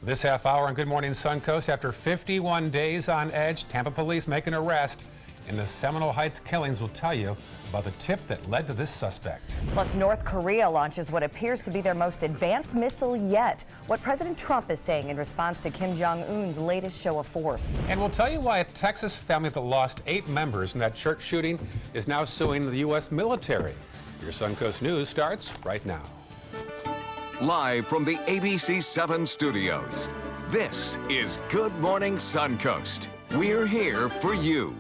This half hour on Good Morning Suncoast, after 51 days on edge, Tampa police make an arrest in the Seminole Heights killings. We'll tell you about the tip that led to this suspect. Plus, North Korea launches what appears to be their most advanced missile yet. What President Trump is saying in response to Kim Jong-un's latest show of force. And we'll tell you why a Texas family that lost 8 members in that church shooting is now suing the U.S. military. Your Suncoast News starts right now. Live from the ABC 7 studios, this is Good Morning Suncoast. We're here for you.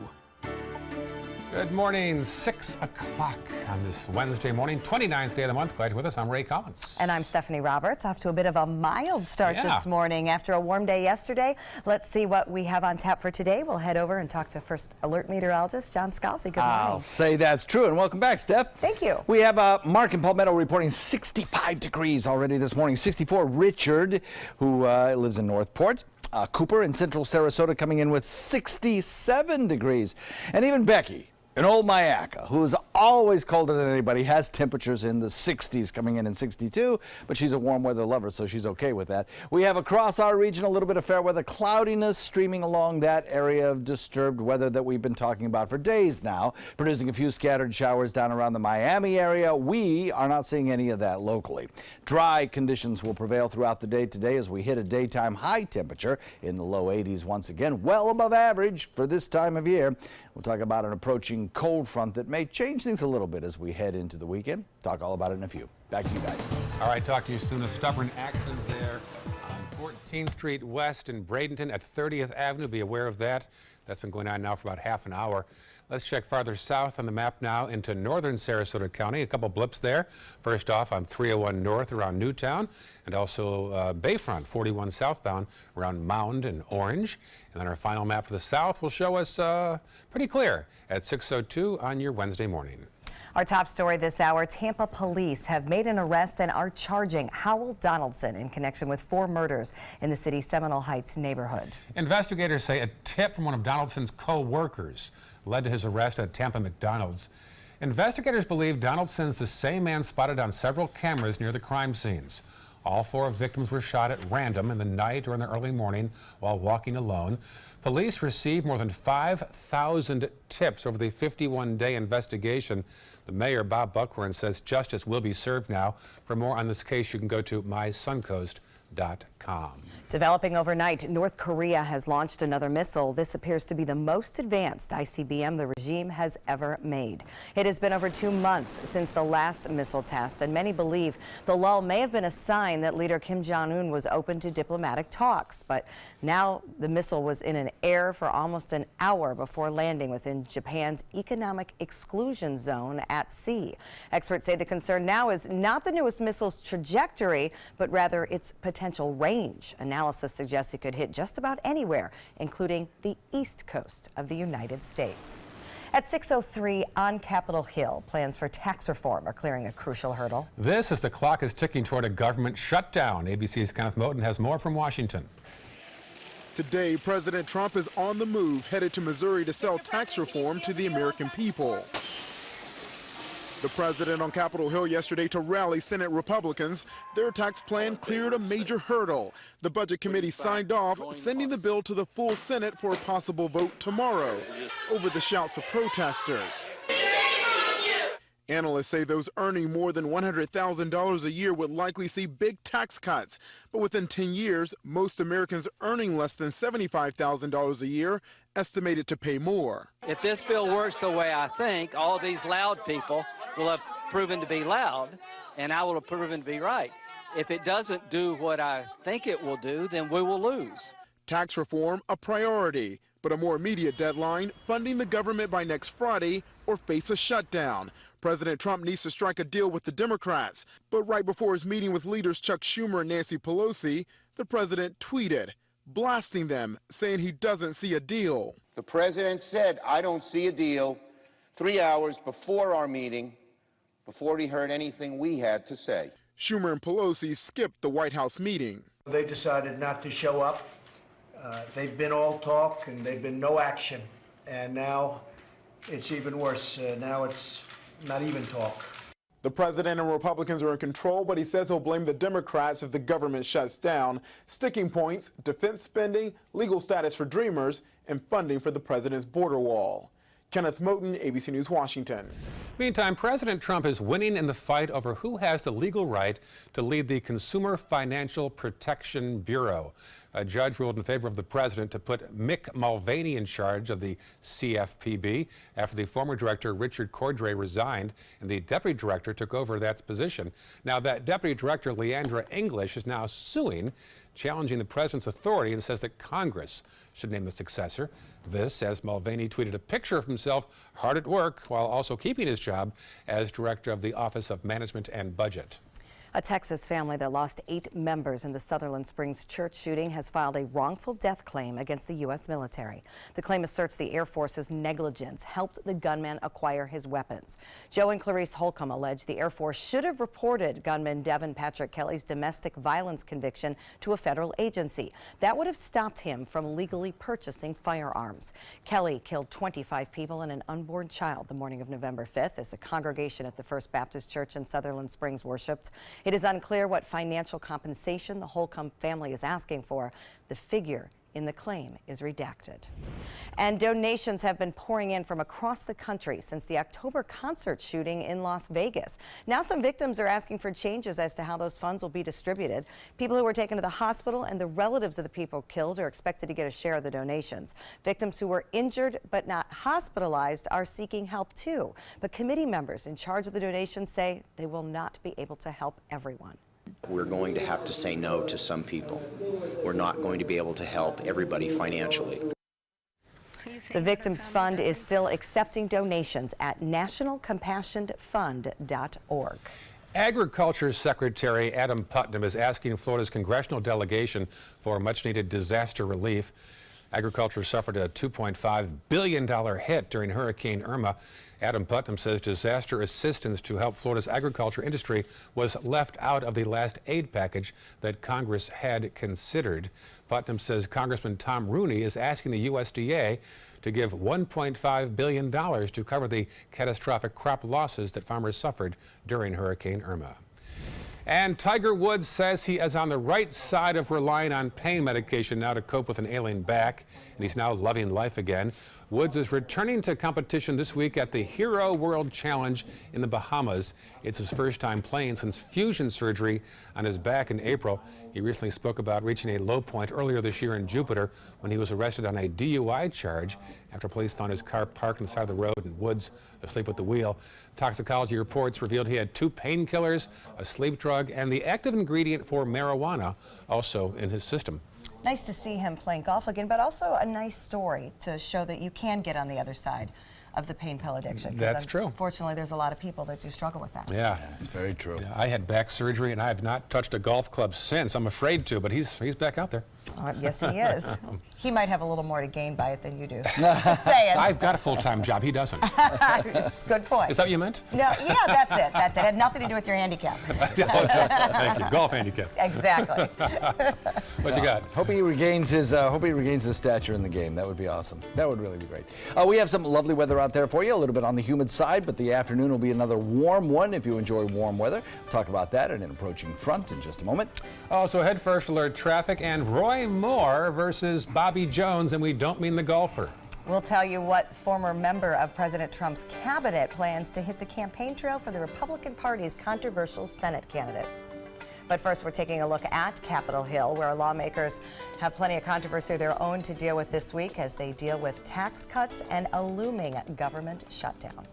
Good morning, 6 o'clock on this Wednesday morning, 29th day of the month. Glad you're with us. I'm Ray Collins. And I'm Stephanie Roberts. Off to a bit of a mild start this morning after a warm day yesterday. Let's see what we have on tap for today. We'll head over and talk to First Alert Meteorologist John Scalzi. Good morning. I'll say that's true, and welcome back, Steph. Thank you. We have Mark in Palmetto reporting 65 degrees already this morning. 64, Richard, who lives in Northport. Cooper in central Sarasota coming in with 67 degrees. And even Becky in Old Myakka, who is always colder than anybody, has temperatures in the 60s coming in 62, but she's a warm weather lover, so she's okay with that. We have across our region a little bit of fair weather cloudiness streaming along that area of disturbed weather that we've been talking about for days now, producing a few scattered showers down around the Miami area. We are not seeing any of that locally. Dry conditions will prevail throughout the day today as we hit a daytime high temperature in the low 80s once again, well above average for this time of year. We'll talk about an approaching cold front that may change things a little bit as we head into the weekend. Talk all about it in a few. Back to you guys. All right, talk to you soon. A stubborn accident there on 14th Street West in Bradenton at 30th Avenue. Be aware of that. That's been going on now for about half an hour. Let's check farther south on the map now into northern Sarasota County. A couple blips there. First off on 301 North around Newtown, and also Bayfront 41 southbound around Mound and Orange. And then our final map to the south will show us pretty clear at 6:02 on your Wednesday morning. Our top story this hour, Tampa police have made an arrest and are charging Howell Donaldson in connection with 4 murders in the city's Seminole Heights neighborhood. Investigators say a tip from one of Donaldson's co-workers led to his arrest at Tampa McDonald's. Investigators believe Donaldson's the same man spotted on several cameras near the crime scenes. All 4 victims were shot at random in the night or in the early morning while walking alone. Police received more than 5,000 tips over the 51-day investigation. The mayor, Bob Buckhorn, says justice will be served now. For more on this case, you can go to mysuncoast.com. Developing overnight, North Korea has launched another missile. This appears to be the most advanced ICBM the regime has ever made. It has been over 2 months since the last missile test, and many believe the lull may have been a sign that leader Kim Jong-un was open to diplomatic talks. But now the missile was in an air for almost an hour before landing within Japan's economic exclusion zone at sea. Experts say the concern now is not the newest missile's trajectory, but rather its potential range. Analysis suggests it could hit just about anywhere, including the east coast of the United States. At 6:03 on Capitol Hill, plans for tax reform are clearing a crucial hurdle. This as the clock is ticking toward a government shutdown. ABC's Kenneth Moten has more from Washington. Today, President Trump is on the move, headed to Missouri to sell tax reform to the American people. The president on Capitol Hill yesterday to rally Senate Republicans. Their tax plan cleared a major hurdle. The Budget Committee signed off, sending the bill to the full Senate for a possible vote tomorrow over the shouts of protesters. Analysts say those earning more than $100,000 a year would likely see big tax cuts. But within 10 years, most Americans earning less than $75,000 a year estimated to pay more. If this bill works the way I think, all these loud people will have proven to be loud, and I will have proven to be right. If it doesn't do what I think it will do, then we will lose. Tax reform a priority, but a more immediate deadline, funding the government by next Friday or face a shutdown. President Trump needs to strike a deal with the Democrats. But right before his meeting with leaders Chuck Schumer and Nancy Pelosi, the president tweeted, blasting them, saying he doesn't see a deal. The president said, I don't see a deal, 3 hours before our meeting, before he heard anything we had to say. Schumer and Pelosi skipped the White House meeting. They decided not to show up. They've been all talk and they've been no action. And now it's even worse. Now it's not even talk. The president and Republicans are in control, but he says he'll blame the Democrats if the government shuts down. Sticking points, defense spending, legal status for Dreamers, and funding for the president's border wall. Kenneth Moten, ABC News, Washington. Meantime, President Trump is winning in the fight over who has the legal right to lead the Consumer Financial Protection Bureau. A judge ruled in favor of the president to put Mick Mulvaney in charge of the CFPB after the former director, Richard Cordray, resigned and the deputy director took over that position. Now, that deputy director, Leandra English, is now suing, challenging the president's authority, and says that Congress should name the successor. This, as Mulvaney tweeted a picture of himself hard at work while also keeping his job as director of the Office of Management and Budget. A Texas family that lost 8 members in the Sutherland Springs church shooting has filed a wrongful death claim against the U.S. military. The claim asserts the Air Force's negligence helped the gunman acquire his weapons. Joe and Clarice Holcomb allege the Air Force should have reported gunman Devin Patrick Kelly's domestic violence conviction to a federal agency. That would have stopped him from legally purchasing firearms. Kelly killed 25 people and an unborn child the morning of November 5th as the congregation at the First Baptist Church in Sutherland Springs worshipped. It is unclear what financial compensation the Holcomb family is asking for. The figure in the claim is redacted. And donations have been pouring in from across the country since the October concert shooting in Las Vegas. Now some victims are asking for changes as to how those funds will be distributed. People who were taken to the hospital and the relatives of the people killed are expected to get a share of the donations. Victims who were injured but not hospitalized are seeking help too. But committee members in charge of the donations say they will not be able to help everyone. We're going to have to say no to some people. We're not going to be able to help everybody financially. The Victims Fund is still accepting donations at nationalcompassionfund.org. Agriculture Secretary Adam Putnam is asking Florida's congressional delegation for much-needed disaster relief. Agriculture suffered a $2.5 billion hit during Hurricane Irma. Adam Putnam says disaster assistance to help Florida's agriculture industry was left out of the last aid package that Congress had considered. Putnam says Congressman Tom Rooney is asking the USDA to give $1.5 billion to cover the catastrophic crop losses that farmers suffered during Hurricane Irma. And Tiger Woods says he is on the right side of relying on pain medication now to cope with an ailing back, and he's now loving life again. Woods is returning to competition this week at the Hero World Challenge in the Bahamas. It's his first time playing since fusion surgery on his back in April. He recently spoke about reaching a low point earlier this year in Jupiter when he was arrested on a DUI charge after police found his car parked on the side of the road and Woods asleep at the wheel. Toxicology reports revealed he had 2 painkillers, a sleep drug, and the active ingredient for marijuana also in his system. Nice to see him playing golf again, but also a nice story to show that you can get on the other side of the pain pill addiction. That's true. Unfortunately, there's a lot of people that do struggle with that. Yeah, it's very true. Yeah, I had back surgery and I have not touched a golf club since. I'm afraid to, but he's back out there. Yes, he is. He might have a little more to gain by it than you do. Just saying. I've got a full-time job. He doesn't. That's a good point. Is that what you meant? No, yeah, that's it. That's it. It had nothing to do with your handicap. Thank you. Golf handicap. Exactly. What you got? Hope he regains his stature in the game. That would be awesome. That would really be great. We have some lovely weather out there for you. A little bit on the humid side, but the afternoon will be another warm one if you enjoy warm weather. We'll talk about that and an approaching front in just a moment. Also, head first alert traffic and Roy Moore versus Bobby Jones, and we don't mean the golfer. We'll tell you what former member of President Trump's cabinet plans to hit the campaign trail for the Republican Party's controversial Senate candidate. But first, we're taking a look at Capitol Hill, where lawmakers have plenty of controversy of their own to deal with this week as they deal with tax cuts and a looming government shutdown.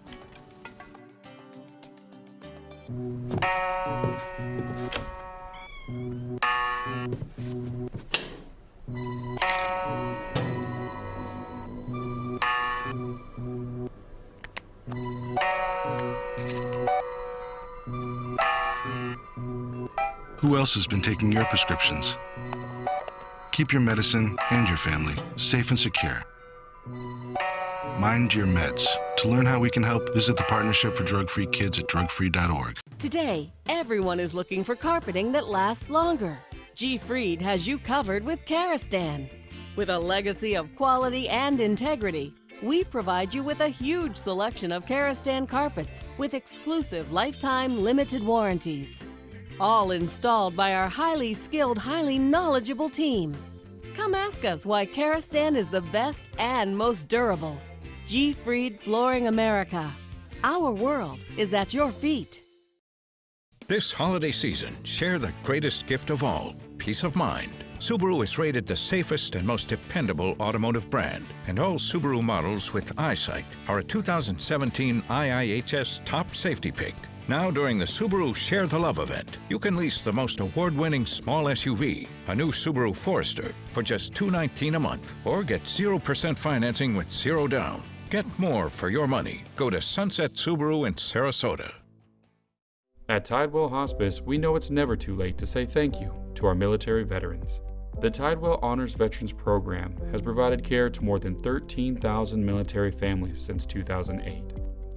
Who else has been taking your prescriptions? Keep your medicine and your family safe and secure. Mind your meds. To learn how we can help, visit the Partnership for Drug-Free Kids at drugfree.org. Today, everyone is looking for carpeting that lasts longer. G. Fried has you covered with Karastan. With a legacy of quality and integrity, We provide you with a huge selection of Karastan carpets with exclusive lifetime limited warranties. All installed by our highly skilled, highly knowledgeable team. Come ask us why Karastan is the best and most durable. G. Fried Flooring America. Our world is at your feet. This holiday season, share the greatest gift of all, peace of mind. Subaru is rated the safest and most dependable automotive brand, and all Subaru models with eyesight are a 2017 IIHS top safety pick. Now during the Subaru Share the Love event, you can lease the most award-winning small SUV, a new Subaru Forester, for just $219 a month, or get 0% financing with zero down. Get more for your money. Go to Sunset Subaru in Sarasota. At Tidewell Hospice, we know it's never too late to say thank you to our military veterans. The Tidewell Honors Veterans Program has provided care to more than 13,000 military families since 2008.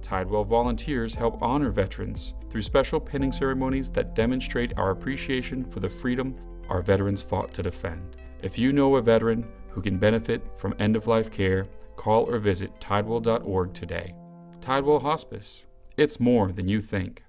Tidewell volunteers help honor veterans through special pinning ceremonies that demonstrate our appreciation for the freedom our veterans fought to defend. If you know a veteran who can benefit from end-of-life care, call or visit tidewell.org today. Tidewell Hospice. It's more than you think.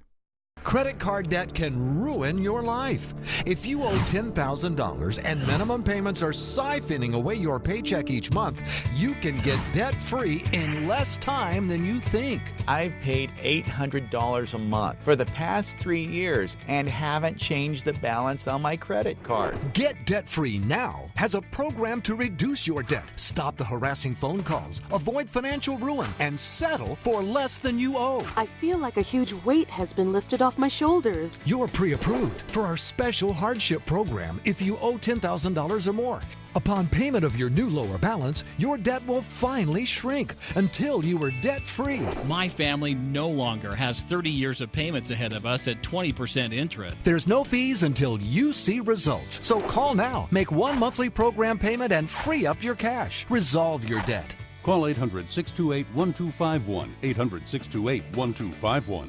Credit card debt can ruin your life. If you owe $10,000 and minimum payments are siphoning away your paycheck each month, you can get debt-free in less time than you think. I've paid $800 a month for the past 3 years and haven't changed the balance on my credit card. Get debt-free now has a program to reduce your debt, stop the harassing phone calls, avoid financial ruin, and settle for less than you owe. I feel like a huge weight has been lifted off my shoulders. You're pre-approved for our special hardship program if you owe $10,000 or more. Upon payment of your new lower balance, your debt will finally shrink until you are debt-free. My family no longer has 30 years of payments ahead of us at 20% interest. There's no fees until you see results. So call now, make one monthly program payment and free up your cash. Resolve your debt. Call 800-628-1251, 800-628-1251.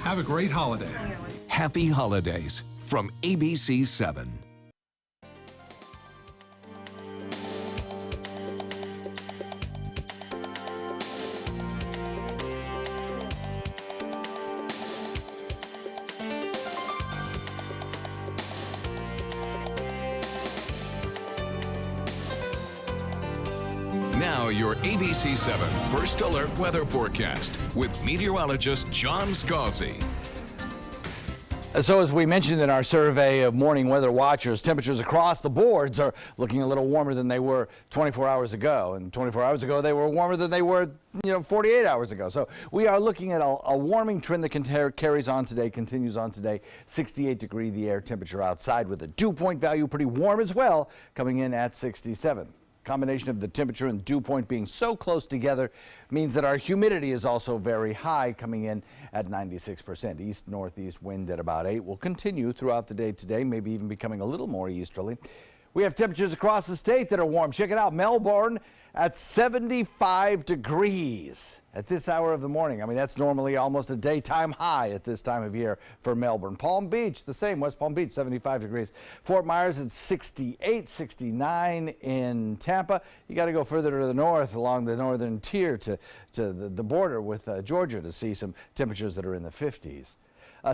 Have a great holiday. Happy holidays from ABC 7. Now your ABC 7 First Alert Weather Forecast with meteorologist John Scalzi. So as we mentioned in our survey of morning weather watchers, temperatures across the boards are looking a little warmer than they were 24 hours ago. And 24 hours ago, they were warmer than they were 48 hours ago. So we are looking at a warming trend that carries on today, continues on today. 68 degree the air temperature outside with a dew point value pretty warm as well, coming in at 67. Combination of the temperature and dew point being so close together means that our humidity is also very high, coming in at 96%. East-northeast wind at about 8 will continue throughout the day today, maybe even becoming a little more easterly. We have temperatures across the state that are warm. Check it out, Melbourne at 75 degrees at this hour of the morning. I mean, that's normally almost a daytime high at this time of year for Melbourne. Palm Beach, the same, West Palm Beach, 75 degrees. Fort Myers at 68, 69 in Tampa. You got to go further to the north along the northern tier to the border with Georgia to see some temperatures that are in the 50s.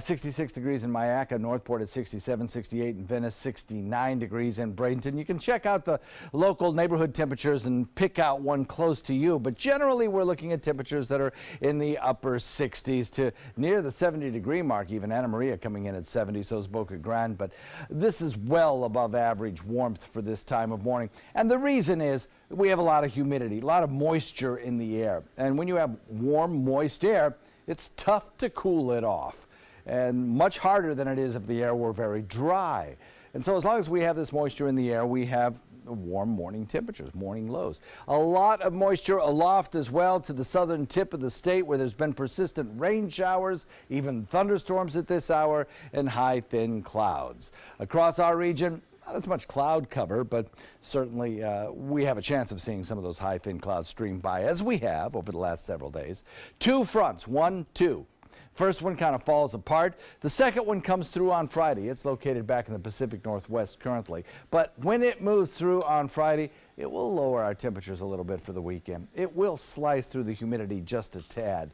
66 degrees in Mayaca, Northport at 67, 68 in Venice, 69 degrees in Bradenton. You can check out the local neighborhood temperatures and pick out one close to you, but generally we're looking at temperatures that are in the upper 60s to near the 70-degree mark. Even Anna Maria coming in at 70, so is Boca Grande, but this is well above average warmth for this time of morning. And the reason is we have a lot of humidity, a lot of moisture in the air. And when you have warm, moist air, it's tough to cool it off, and much harder than it is if the air were very dry. And so as long as we have this moisture in the air, we have warm morning temperatures, morning lows. A lot of moisture aloft as well to the southern tip of the state where there's been persistent rain showers, even thunderstorms at this hour, and high thin clouds. Across our region, not as much cloud cover, but certainly we have a chance of seeing some of those high thin clouds stream by, as we have over the last several days. Two fronts, 1, 2. First one kind of falls apart. The second one comes through on Friday. It's located back in the Pacific Northwest currently. But when it moves through on Friday, it will lower our temperatures a little bit for the weekend. It will slice through the humidity just a tad.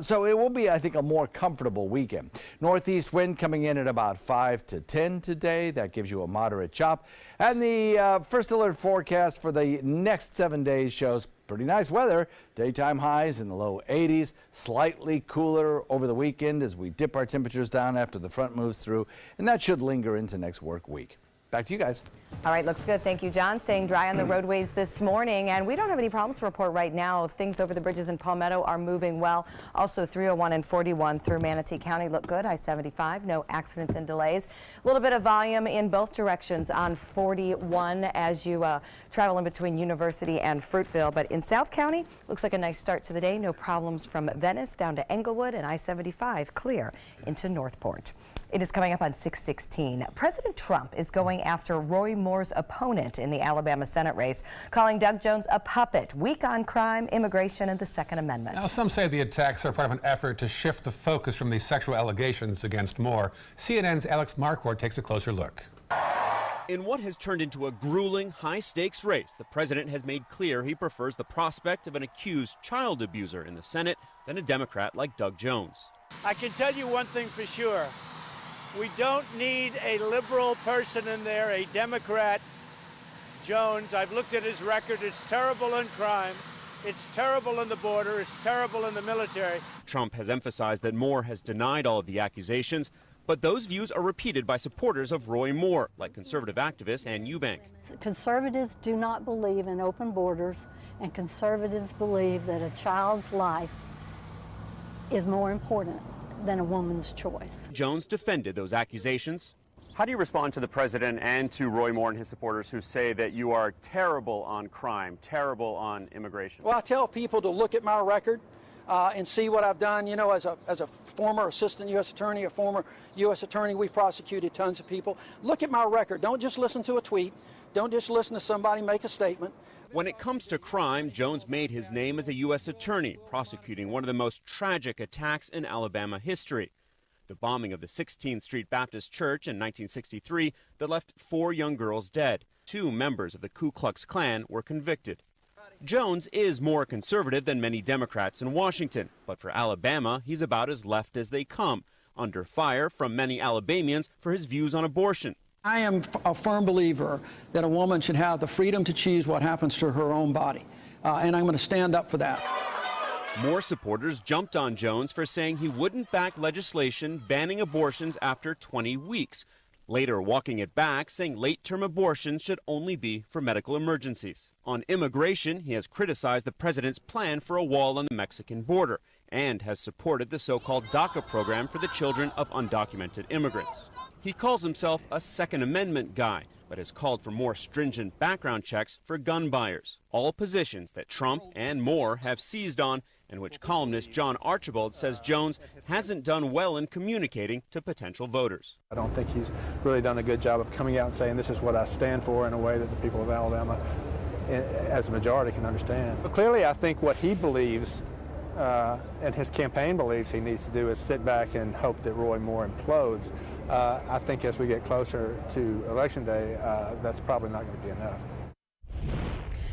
So it will be, I think, a more comfortable weekend. Northeast wind coming in at about 5 to 10 today. That gives you a moderate chop. And the first alert forecast for the next 7 days shows pretty nice weather. Daytime highs in the low 80s, slightly cooler over the weekend as we dip our temperatures down after the front moves through. And that should linger into next work week. Back to you guys. All right, looks good. Thank you, John. Staying dry on the roadways this morning, and we don't have any problems to report right now. Things over the bridges in Palmetto are moving well. Also, 301 and 41 through Manatee County look good. I-75, no accidents and delays. A little bit of volume in both directions on 41 as you travel in between University and Fruitville. But in South County, looks like a nice start to the day. No problems from Venice down to Englewood, and I-75 clear into Northport. It is coming up on 6:16. President Trump is going after Roy Moore's opponent in the Alabama Senate race, calling Doug Jones a puppet, weak on crime, immigration, and the Second Amendment. Now, some say the attacks are part of an effort to shift the focus from these sexual allegations against Moore. CNN's Alex Marquardt takes a closer look. In what has turned into a grueling, high-stakes race, the president has made clear he prefers the prospect of an accused child abuser in the Senate than a Democrat like Doug Jones. I can tell you one thing for sure. We don't need a liberal person in there, a Democrat. Jones, I've looked at his record. It's terrible in crime. It's terrible in the border. It's terrible in the military. Trump has emphasized that Moore has denied all of the accusations, but those views are repeated by supporters of Roy Moore, like conservative activist Ann Eubank. Conservatives do not believe in open borders, and conservatives believe that a child's life is more important than a woman's choice. Jones defended those accusations. How do you respond to the president and to Roy Moore and his supporters who say that you are terrible on crime, terrible on immigration? Well, I tell people to look at my record and see what I've done. You know, as a former assistant U.S. attorney, a former U.S. attorney, we prosecuted tons of people. Look at my record. Don't just listen to a tweet. Don't just listen to somebody make a statement. When it comes to crime, Jones made his name as a U.S. attorney, prosecuting one of the most tragic attacks in Alabama history. The bombing of the 16th Street Baptist Church in 1963 that left 4 young girls dead. 2 members of the Ku Klux Klan were convicted. Jones is more conservative than many Democrats in Washington, but for Alabama, he's about as left as they come, under fire from many Alabamians for his views on abortion. I am a firm believer that a woman should have the freedom to choose what happens to her own body, and I'm going to stand up for that. More supporters jumped on Jones for saying he wouldn't back legislation banning abortions after 20 weeks, later walking it back, saying late-term abortions should only be for medical emergencies. On immigration, he has criticized the president's plan for a wall on the Mexican border and has supported the so-called DACA program for the children of undocumented immigrants. He calls himself a Second Amendment guy, but has called for more stringent background checks for gun buyers, all positions that Trump and Moore have seized on, and which columnist John Archibald says Jones hasn't done well in communicating to potential voters. I don't think he's really done a good job of coming out and saying this is what I stand for in a way that the people of Alabama, as a majority, can understand. But clearly, I think what he believes and his campaign believes he needs to do is sit back and hope that Roy Moore implodes. I think as we get closer to Election Day, that's probably not going to be enough.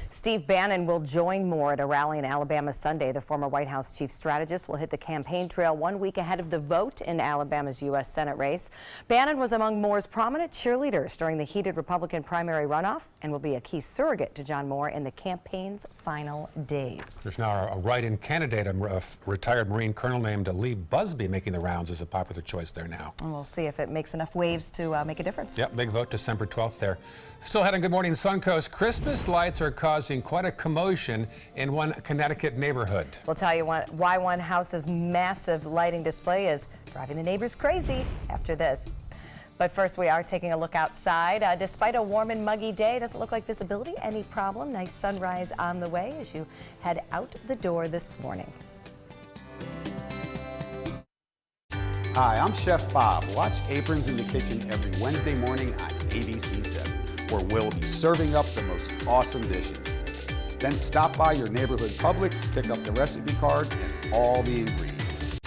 Steve Bannon will join Moore at a rally in Alabama Sunday. The former White House chief strategist will hit the campaign trail 1 week ahead of the vote in Alabama's U.S. Senate race. Bannon was among Moore's prominent cheerleaders during the heated Republican primary runoff and will be a key surrogate to John Moore in the campaign's final days. There's now a write-in candidate, a retired Marine colonel named Lee Busby, making the rounds as a popular choice there now. And we'll see if it makes enough waves to make a difference. Yep, big vote December 12th there. Still heading Good Morning Suncoast. Christmas lights are causing quite a commotion in one Connecticut neighborhood. We'll tell you why one house's massive lighting display is driving the neighbors crazy after this. But first, we are taking a look outside. Despite a warm and muggy day, it doesn't look like visibility any problem. Nice sunrise on the way as you head out the door this morning. Hi, I'm Chef Bob. Watch Aprons in the Kitchen every Wednesday morning on ABC 7, where we'll be serving up the most awesome dishes. Then stop by your neighborhood Publix, pick up the recipe card and all the ingredients.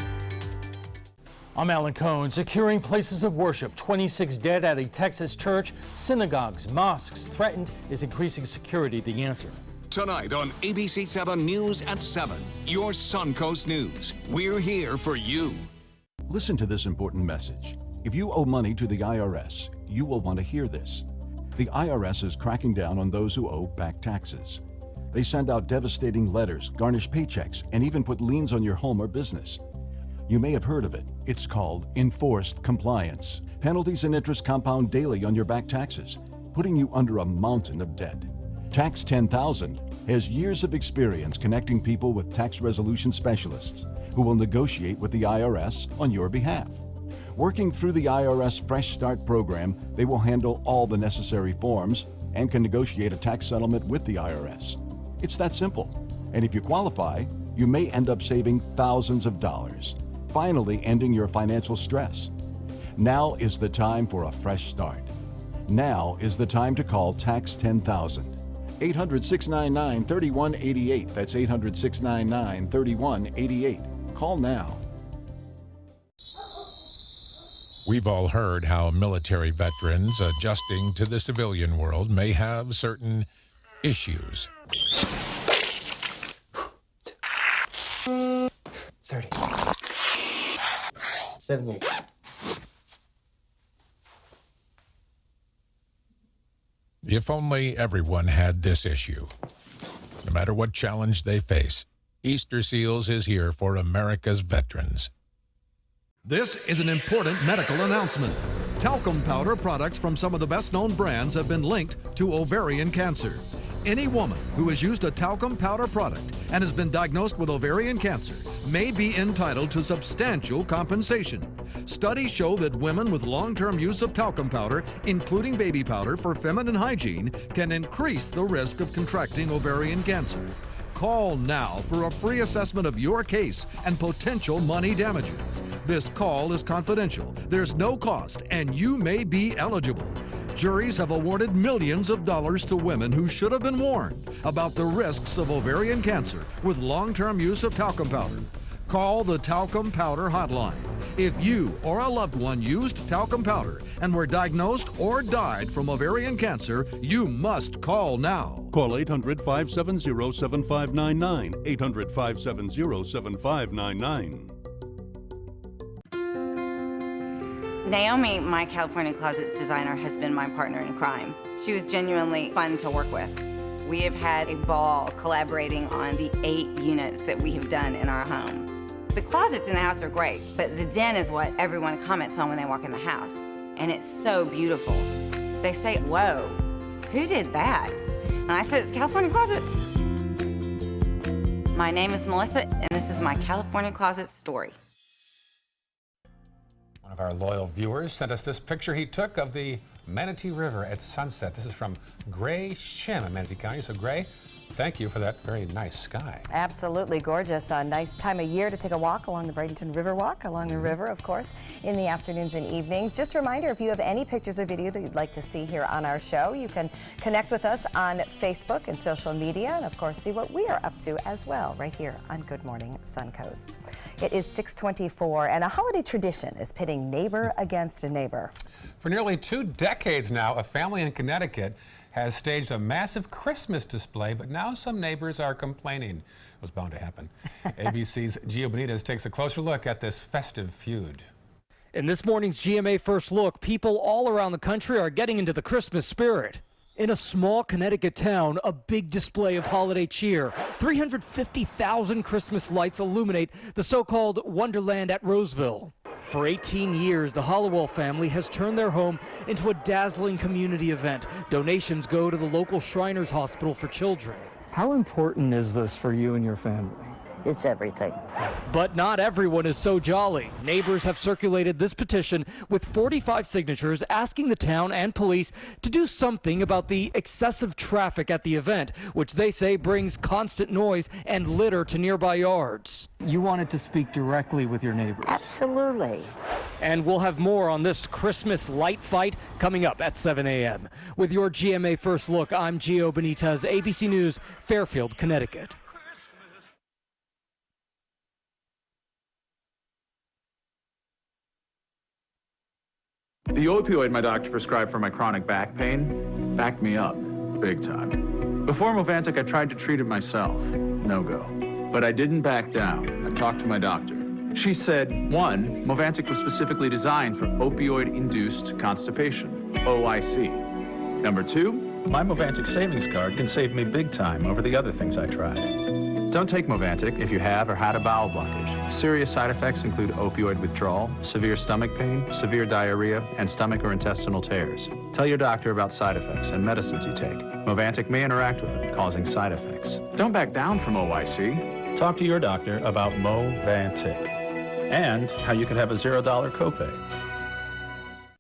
I'm Alan Cohn. Securing places of worship. 26 dead at a Texas church. Synagogues, mosques threatened. Is increasing security the answer? Tonight on ABC 7 News at 7, your Suncoast News. We're here for you. Listen to this important message. If you owe money to the IRS, you will want to hear this. The IRS is cracking down on those who owe back taxes. They send out devastating letters, garnish paychecks, and even put liens on your home or business. You may have heard of it. It's called enforced compliance. Penalties and interest compound daily on your back taxes, putting you under a mountain of debt. Tax 10,000 has years of experience connecting people with tax resolution specialists who will negotiate with the IRS on your behalf. Working through the IRS Fresh Start program, they will handle all the necessary forms and can negotiate a tax settlement with the IRS. It's that simple. And if you qualify, you may end up saving thousands of dollars, finally ending your financial stress. Now is the time for a fresh start. Now is the time to call Tax 10,000. 800-699-3188. That's 800-699-3188. Call now. We've all heard how military veterans adjusting to the civilian world may have certain issues. 30. 70. If only everyone had this issue. No matter what challenge they face, Easter Seals is here for America's veterans. This is an important medical announcement. Talcum powder products from some of the best-known brands have been linked to ovarian cancer. Any woman who has used a talcum powder product and has been diagnosed with ovarian cancer may be entitled to substantial compensation. Studies show that women with long-term use of talcum powder, including baby powder for feminine hygiene, can increase the risk of contracting ovarian cancer. Call now for a free assessment of your case and potential money damages. This call is confidential, there's no cost, and you may be eligible. Juries have awarded millions of dollars to women who should have been warned about the risks of ovarian cancer with long-term use of talcum powder. Call the Talcum Powder Hotline. If you or a loved one used talcum powder and were diagnosed or died from ovarian cancer, you must call now. Call 800-570-7599. 800-570-7599. Naomi, my California closet designer, has been my partner in crime. She was genuinely fun to work with. We have had a ball collaborating on the 8 units that we have done in our home. The closets in the house are great, but the den is what everyone comments on when they walk in the house. And it's so beautiful. They say, whoa, who did that? And I said, it's California Closets. My name is Melissa, and this is my California Closet story. One of our loyal viewers sent us this picture he took of the Manatee River at sunset. This is from Gray Shim in Manatee County. So Gray, thank you for that very nice sky. Absolutely gorgeous. A nice time of year to take a walk along the Bradenton River Walk, along the river, of course, in the afternoons and evenings. Just a reminder, if you have any pictures or video that you'd like to see here on our show, you can connect with us on Facebook and social media, and of course, see what we are up to as well, right here on Good Morning Suncoast. It is 6:24, and a holiday tradition is pitting neighbor against a neighbor. For nearly 2 decades now, a family in Connecticut has staged a massive Christmas display, but now some neighbors are complaining. It was bound to happen. ABC's Gio Benitez takes a closer look at this festive feud. In this morning's GMA First Look, people all around the country are getting into the Christmas spirit. In a small Connecticut town, a big display of holiday cheer. 350,000 Christmas lights illuminate the so-called Wonderland at Roseville. For 18 years, the Hollowell family has turned their home into a dazzling community event. Donations go to the local Shriners Hospital for Children. How important is this for you and your family? It's everything. But not everyone is so jolly. Neighbors have circulated this petition with 45 signatures asking the town and police to do something about the excessive traffic at the event, which they say brings constant noise and litter to nearby yards. You wanted to speak directly with your neighbors. Absolutely. And we'll have more on this Christmas light fight coming up at 7 a.m. With your GMA First Look, I'm Gio Benitez, ABC News, Fairfield, Connecticut. The opioid my doctor prescribed for my chronic back pain backed me up big time. Before Movantic, I tried to treat it myself. No go. But I didn't back down. I talked to my doctor. She said, 1, Movantic was specifically designed for opioid-induced constipation, OIC. Number 2, my Movantic savings card can save me big time over the other things I tried. Don't take Movantic if you have or had a bowel blockage. Serious side effects include opioid withdrawal, severe stomach pain, severe diarrhea, and stomach or intestinal tears. Tell your doctor about side effects and medicines you take. Movantic may interact with them, causing side effects. Don't back down from OIC. Talk to your doctor about Movantic and how you can have a $0 copay.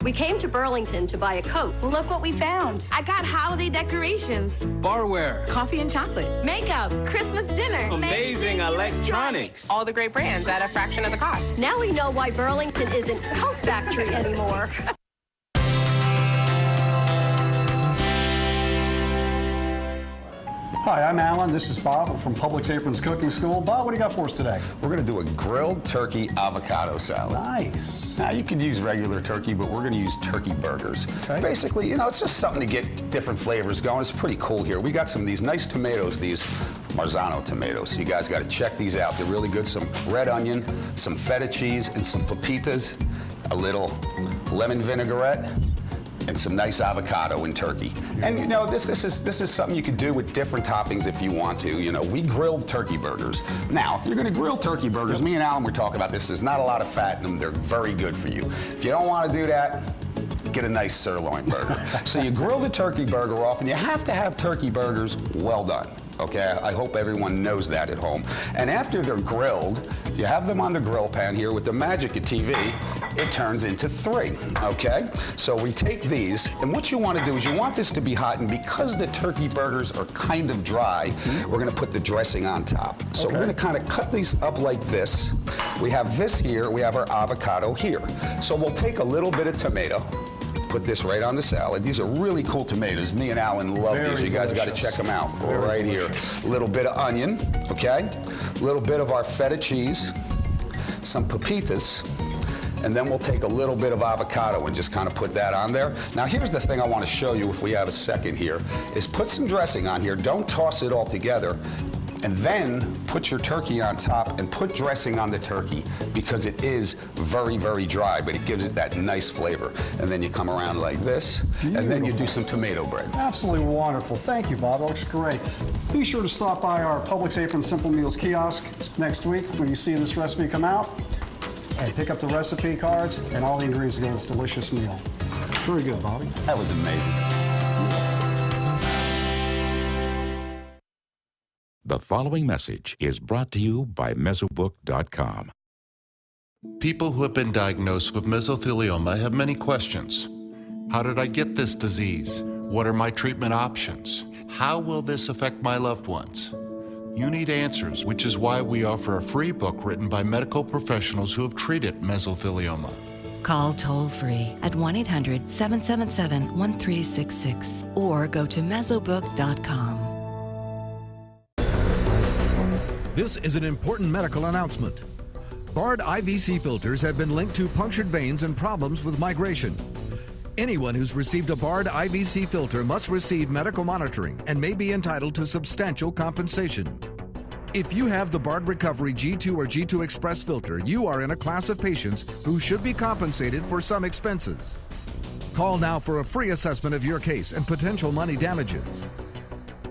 We came to Burlington to buy a coat. Look what we found. I got holiday decorations. Barware. Coffee and chocolate. Makeup. Christmas dinner. Amazing electronics. All the great brands at a fraction of the cost. Now we know why Burlington isn't Coat Factory anymore. Hi, I'm Alan. This is Bob from Publix Aprons Cooking School. Bob, what do you got for us today? We're going to do a grilled turkey avocado salad. Nice. Now, you could use regular turkey, but we're going to use turkey burgers. Okay. Basically, you know, it's just something to get different flavors going. It's pretty cool here. We got some of these nice tomatoes, these Marzano tomatoes. So you guys got to check these out. They're really good. Some red onion, some feta cheese, and some pepitas, a little lemon vinaigrette, and some nice avocado and turkey. And you know, this is something you could do with different toppings if you want to. You know, we grilled turkey burgers. Now, if you're gonna grill turkey burgers, me and Alan were talking about this, there's not a lot of fat in them, they're very good for you. If you don't wanna do that, get a nice sirloin burger. So you grill the turkey burger off, and you have to have turkey burgers well done. Okay, I hope everyone knows that at home. And after they're grilled, you have them on the grill pan here. With the magic of TV, it turns into 3, okay? So we take these, and what you want to do is you want this to be hot, and because the turkey burgers are kind of dry, we're going to put the dressing on top. So we're going to kind of cut these up like this. We have this here, we have our avocado here. So we'll take a little bit of tomato, put this right on the salad. These are really cool tomatoes. Me and Alan love these. You guys got to check them out right here. A little bit of onion, okay? A little bit of our feta cheese, some pepitas, and then we'll take a little bit of avocado and just kind of put that on there. Now here's the thing I want to show you, if we have a second here, is put some dressing on here. Don't toss it all together. And then put your turkey on top and put dressing on the turkey, because it is very, very dry, but it gives it that nice flavor. And then you come around like this, and then you do some tomato bread. Absolutely wonderful. Thank you, Bob. That looks great. Be sure to stop by our Publix Aprons Simple Meals kiosk next week when you see this recipe come out, and pick up the recipe cards and all the ingredients to get this delicious meal. Very good, Bobby. That was amazing. The following message is brought to you by Mesobook.com. People who have been diagnosed with mesothelioma have many questions. How did I get this disease? What are my treatment options? How will this affect my loved ones? You need answers, which is why we offer a free book written by medical professionals who have treated mesothelioma. Call toll-free at 1-800-777-1366 or go to Mesobook.com. This is an important medical announcement. Bard IVC filters have been linked to punctured veins and problems with migration. Anyone who's received a Bard IVC filter must receive medical monitoring and may be entitled to substantial compensation. If you have the Bard Recovery G2 or G2 Express filter, you are in a class of patients who should be compensated for some expenses. Call now for a free assessment of your case and potential money damages.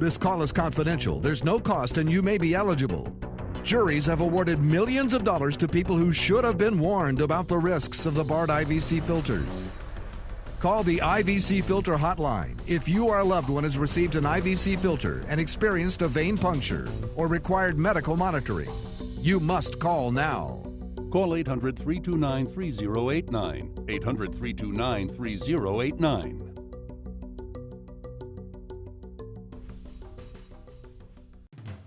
This call is confidential. There's no cost and you may be eligible. Juries have awarded millions of dollars to people who should have been warned about the risks of the Bard IVC filters. Call the IVC Filter Hotline if you or a loved one has received an IVC filter and experienced a vein puncture or required medical monitoring. You must call now. Call 800-329-3089. 800-329-3089.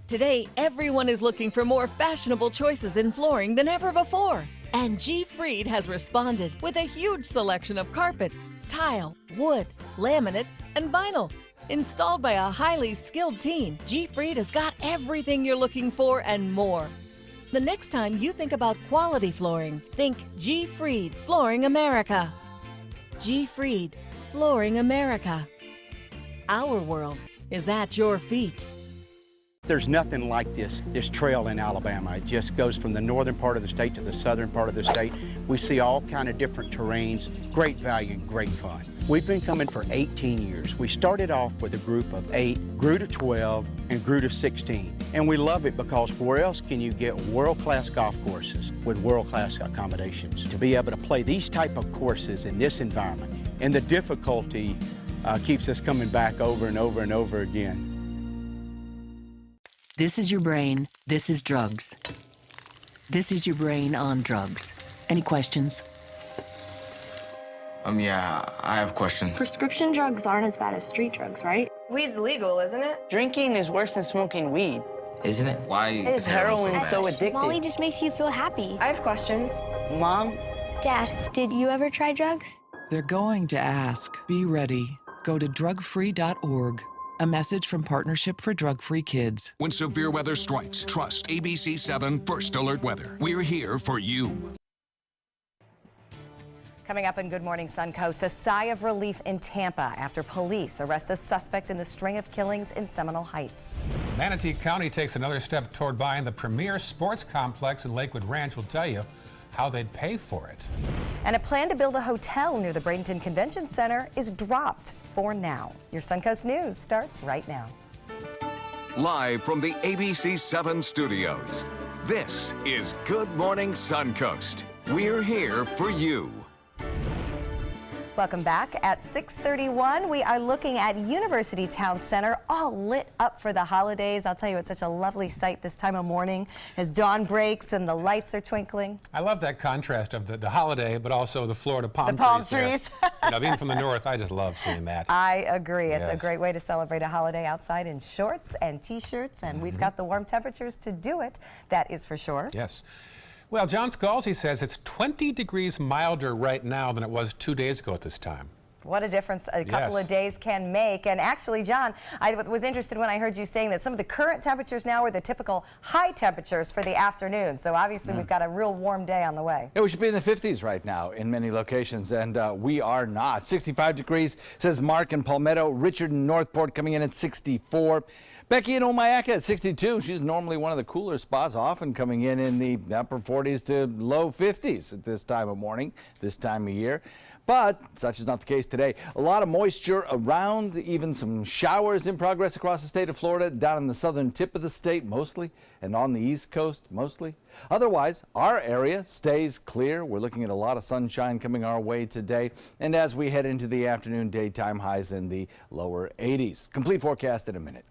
Today, everyone is looking for more fashionable choices in flooring than ever before. And G. Fried has responded with a huge selection of carpets, tile, wood, laminate, and vinyl. Installed by a highly skilled team, G. Fried has got everything you're looking for and more. The next time you think about quality flooring, think G. Fried Flooring America. G. Fried, Flooring America. Our world is at your feet. There's nothing like this trail in Alabama. It just goes from the northern part of the state to the southern part of the state. We see all kind of different terrains, great value and great fun. We've been coming for 18 years. We started off with a group of 8, grew to 12, and grew to 16. And we love it because where else can you get world-class golf courses with world-class accommodations? To be able to play these type of courses in this environment, and the difficulty keeps us coming back over and over and over again. This is your brain. This is drugs. This is your brain on drugs. Any questions? Yeah, I have questions. Prescription drugs aren't as bad as street drugs, right? Weed's legal, isn't it? Drinking is worse than smoking weed. Isn't it? Why is heroin so addictive? Molly just makes you feel happy. I have questions. Mom? Dad, did you ever try drugs? They're going to ask. Be ready. Go to drugfree.org. A message from Partnership for Drug-Free Kids. When severe weather strikes, trust ABC 7 First Alert Weather. We're here for you. Coming up in Good Morning Suncoast, a sigh of relief in Tampa after police arrest a suspect in the string of killings in Seminole Heights. Manatee County takes another step toward buying the premier sports complex in Lakewood Ranch. We'll tell you how they'd pay for it. And a plan to build a hotel near the Bradenton Convention Center is dropped for now. Your Suncoast News starts right now. Live from the ABC 7 studios, this is Good Morning Suncoast. We're here for you. Welcome back. At 6:31, we are looking at University Town Center, all lit up for the holidays. I'll tell you, it's such a lovely sight this time of morning as dawn breaks and the lights are twinkling. I love that contrast of the holiday, but also the Florida palm trees. The palm trees. You know, being from the north, I just love seeing that. I agree. It's Yes. a great way to celebrate a holiday outside in shorts and T-shirts, and we've got the warm temperatures to do it. That is for sure. Yes. Well, John Scalzi says it's 20 degrees milder right now than it was 2 days ago at this time. What a difference a couple of days can make. And actually, John, I was interested when I heard you saying that some of the current temperatures now are the typical high temperatures for the afternoon. So obviously we've got a real warm day on the way. Yeah, we should be in the 50s right now in many locations, and we are not. 65 degrees, says Mark in Palmetto. Richard in Northport coming in at 64. Becky in Omayaka at 62. She's normally one of the cooler spots, often coming in the upper 40s to low 50s at this time of morning, this time of year. But such is not the case today. A lot of moisture around, even some showers in progress across the state of Florida, down in the southern tip of the state mostly, and on the east coast mostly. Otherwise, our area stays clear. We're looking at a lot of sunshine coming our way today. And as we head into the afternoon, daytime highs in the lower 80s. Complete forecast in a minute.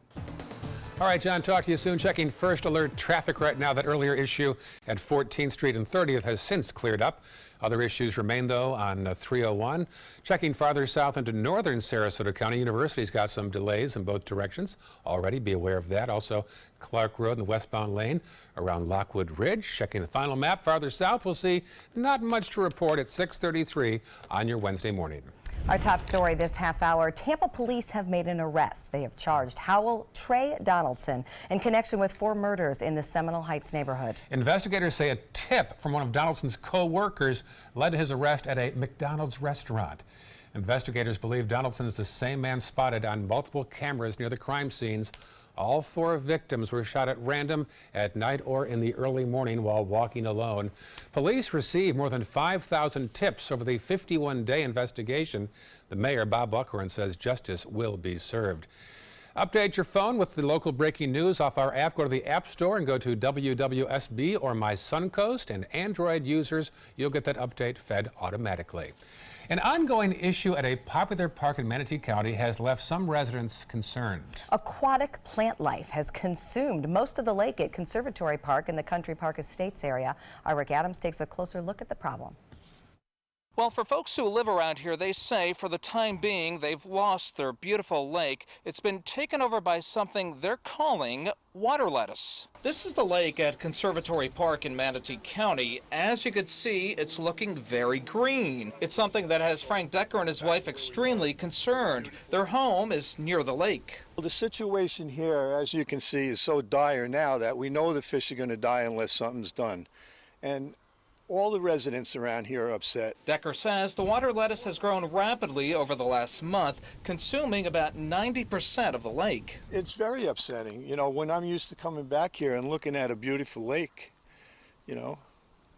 All right, John, talk to you soon. Checking first alert traffic right now. That earlier issue at 14th Street and 30th has since cleared up. Other issues remain, though, on 301. Checking farther south into northern Sarasota County, University's got some delays in both directions already. Be aware of that. Also, Clark Road in the westbound lane around Lockwood Ridge. Checking the final map farther south, we'll see not much to report at 6:33 on your Wednesday morning. Our top story this half hour, Tampa police have made an arrest. They have charged Howell Trey Donaldson in connection with 4 murders in the Seminole Heights neighborhood. Investigators say a tip from one of Donaldson's co-workers led to his arrest at a McDonald's restaurant. Investigators believe Donaldson is the same man spotted on multiple cameras near the crime scenes. All 4 victims were shot at random at night or in the early morning while walking alone. Police received more than 5,000 tips over the 51-day investigation. The mayor, Bob Buckhorn, says justice will be served. Update your phone with the local breaking news off our app. Go to the App Store and go to WWSB or My Suncoast, and Android users, you'll get that update fed automatically. An ongoing issue at a popular park in Manatee County has left some residents concerned. Aquatic plant life has consumed most of the lake at Conservatory Park in the Country Park Estates area. Our Rick Adams takes a closer look at the problem. Well, for folks who live around here, they say for the time being they've lost their beautiful lake. It's been taken over by something they're calling water lettuce. This is the lake at Conservatory Park in Manatee County. As you can see, it's looking very green. It's something that has Frank Decker and his wife extremely concerned. Their home is near the lake. Well, the situation here, as you can see, is so dire now that we know the fish are going to die unless something's done. And All the residents around here are upset. Decker says the water lettuce has grown rapidly over the last month, consuming about 90% of the lake. It's very upsetting. You know, when I'm used to coming back here and looking at a beautiful lake, you know,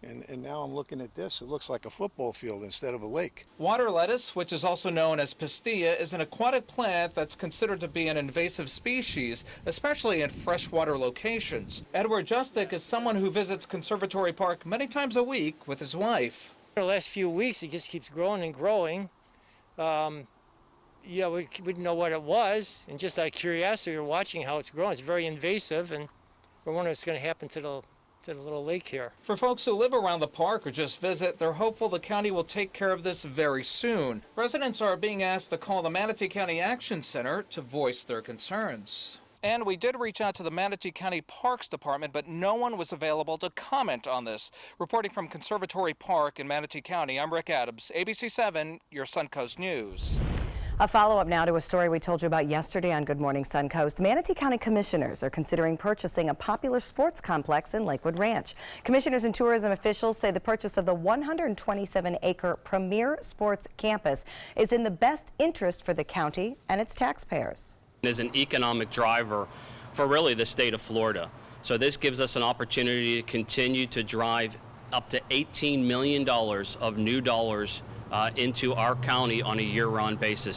and now I'm looking at this, it looks like a football field instead of a lake. Water lettuce, which is also known as pastilla, is an aquatic plant that's considered to be an invasive species, especially in freshwater locations. Edward Justick is someone who visits Conservatory Park many times a week with his wife. The last few weeks, it just keeps growing and growing. Yeah, we didn't know what it was, and just out of curiosity, we're watching how it's growing. It's very invasive, and we're wondering what's going to happen to the little lake here. For folks who live around the park or just visit, they're hopeful the county will take care of this very soon. Residents are being asked to call the Manatee County Action Center to voice their concerns. And we did reach out to the Manatee County Parks Department, but no one was available to comment on this. Reporting from Conservatory Park in Manatee County, I'm Rick Adams, ABC 7, your Suncoast News. A follow-up now to a story we told you about yesterday on Good Morning Suncoast. Manatee County commissioners are considering purchasing a popular sports complex in Lakewood Ranch. Commissioners and tourism officials say the purchase of the 127-acre premier sports campus is in the best interest for the county and its taxpayers. Is an economic driver for really the state of Florida. So this gives us an opportunity to continue to drive up to $18 million of new dollars into our county on a year-round basis.